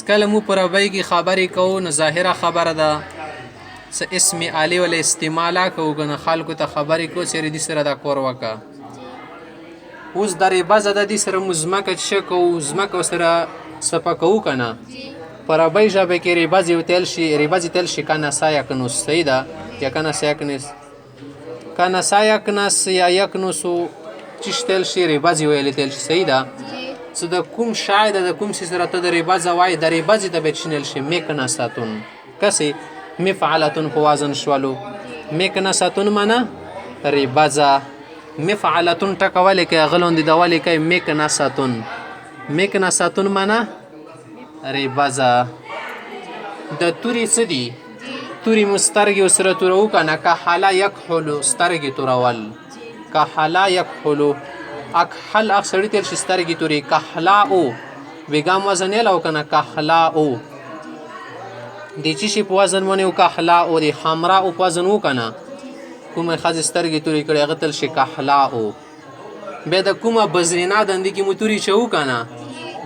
کله مو په ربعي کې خبرې کوو نو ظاهره خبره ده څه اسم علی ولا استعماله کوو که نه خلکو ته خبرې کوو چې دې سره دا کور وکړه. اوس د ریبزه د دې سره مو ځمکه څه کوو ځمکه سره صفه کوو که نه په ربعي ژبه کې ریبزې تل شي کنسا یکنوس صحیح ده یا کنسا یکنس کنسا یکنس یا یکنوسو چیش تل شي ریبزې ویلې تل شي صحیح ده څه د کوم شای د کوم څه سره ته د ریبزه وایي د ریبزې ته به چینل شي میکنساتون کسې مفعلتون په وزن شولو میکنساتون معنا ریبزه مفعلتون ټکولې کوي غلون دي دولې کوي میکنساتون معنا ریبزه د توري څه دي توري مو سترګې سره تورو که نه کحله یکحلو سترګې تورول کحله یکحلو اکحل اخ سړی تل شي سترګې تورې کحلاو ویګام وزن یې لو که نه کحلاو د چې شي په وزن باندې و کحلاو د حمراو په وزن و که نه کومه ښځې سترګې تورې کړې هغه تل شي کحلاو بیا د کومه بزرینا دندې کې مو تورې چې و که نه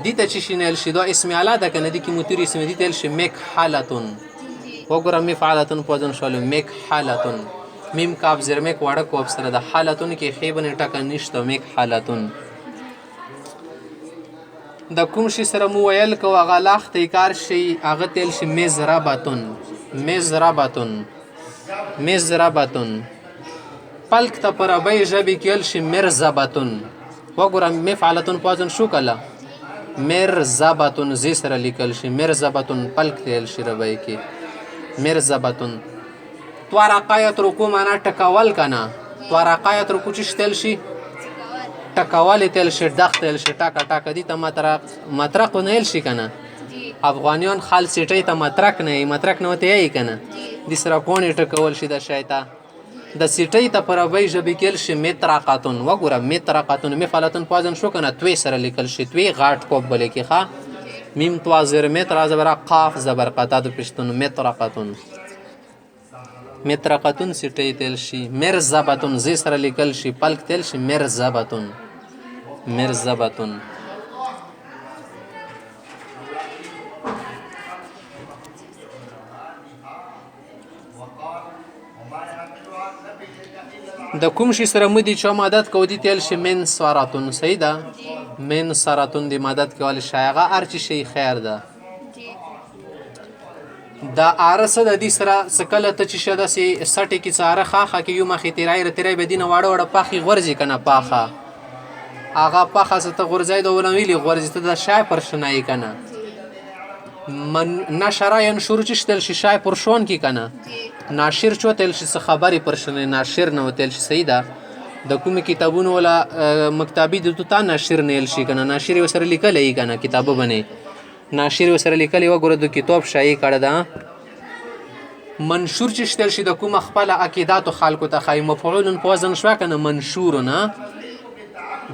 دې ته چې شي نیل شي دا اسم اعلی ده که نه دې کې مو تورې اسم دې تل شي مکحلتون وګوره مفعلتون په وزن شولو مکحلتون میم کاف زیر میک واړه کوب سره د حالتون کې خیبن ټکه نشته میک حالتون د کوم شي سره مو ویل کو هغه لاخت کار شي هغه تل شي مزربتون پلک ته پر ابي ژبې کې شي مرزبتون وګوره مفعلتون په وزن شو کله مرزبتون زی سره لیکل شي مرزبتون پلک تل شي ربای کې مرزبتون توارقایت رکو معنا ټکول کنه توارقایت رکو چې تل شي ټکول تل شي دخ تل شي ټاکا ټاکا دي ته مطرق نه شي کنه افغانیان خال سیټي ته مطرق نه وته یې کنه د سره کونی ټکول شي د شایته د سیټي ته پر ابي ژبې کې شي مترقاتون وګوره مترقاتون مفعلتون پازن شو کنه توي سره لیکل شي توي غاټ کوب بلې کې ښا میم توازر متر زبر قاف زبر قطا د پښتون مترقاتون مترقتون سیټی تل شي مرزبتون زی سره لیکل شي پلک تل شي مرزبتون د کوم شي سره مودي چې مدد کو دي تل شي من سواراتون صحیح ده من سراتون دی مدد کول شایغه ارچ شي خیر ده دا ارسه د دې سره سکله ته چې شده سي سټي کې ساره خاخه کې یو مخې تیرای بدینه واړه پاخي غورځي کنه پاخه هغه پاخه ست غورځي د ولویلی غورځي ته د شای پر شنای کنه من نشرا ينشر چې تل شای پر شون کې کنه ناشر چو تل شي خبري پر شنه ناشر نه تل شي سیدا د کوم کتابونو ولا مکتبي د تو ناشر نه شي کنه ناشر وسره لیکل ای کنه کتابه بنه ناشر وسره لیکلی وګوره د کتاب شایع کړه ده منشور چې شتل شي د کوم خپل عقیدات خلکو ته خای مفعول په وزن شو کنه منشور نه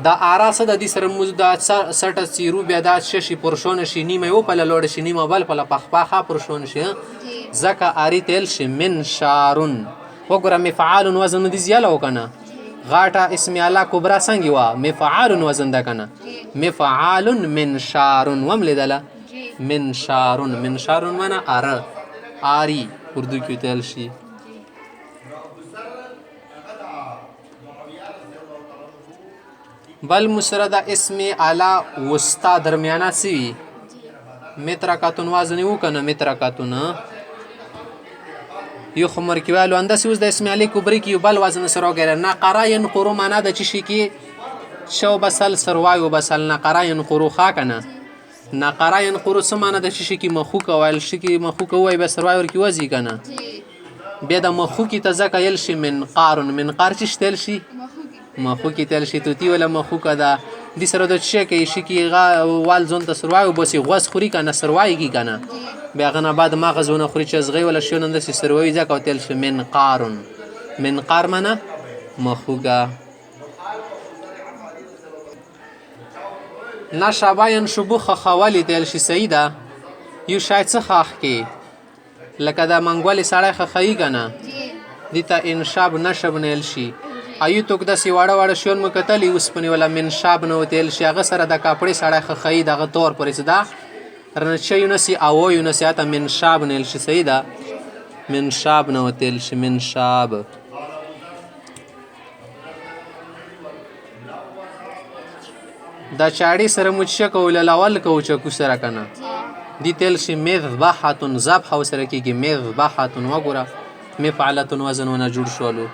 د اراسه د دې سره موږ د سټه سیرو بیا د ششي پرشون شي نیمه او په لوړ شي نیمه بل په پخپاخه پرشون شي زکه اری تل شي من شارون وګوره مفعال وزن دي زیاله وکنه غاټه اسم اعلی کبرا څنګه وا مفعال وزن ده کنه مفعال من شارون وملدله من شارون معنا آری اردو کې تل شي بل مسرد اسم اعلی وستا درمیانه سی مترکاتون وزن وو کنه مترکاتون یو خمر کیوالو انداس اوس د اسم اعلی کبری کې بل وزن سره وګره نقراین قرو معنا د چی شي کې شو بسل سروایو بسل نقراین قرو خا کنه نقراین قرو سمانه د شي کې مخوک وایل شي کې مخوک وای به سروایور کې وځي کنه بیا د مخوک ته ځکه یل شي من قار چې تل شي مخوک تل شي توتی ولا مخوک دا د سره د شي کې شي کې وال زون ته سروایو بس غوس خوري کنه سروای کې کنه بیا غنه بعد مغزونه خوري چې زغی ولا شي نن د سروای ځکه تل شي من قار منه مخوکا نشاباین شبوخ خوالی تل شي سیده یو شاید څه خاخ کې لکه دا منګولی سړی خخی کنه دیتا انشاب نشب نیل شي ایو توک داسې واړه واړه شیون مو کتلی اوسپنې ولا منشاب نه وتیل شي هغه سره د کاپړې سړی خخی دغه طور پرې دا رنچه یونسی او یونسی اتا من شاب نیل شي صحیح ده من شاب نه وتیل شي من شاب دا چاړي سره مچ کول الاول کو چکو سره کنه دي تل شي مذبحه ذبح سره کیږي مذبحه وګوره مفعله وزن ونه جوړ شولو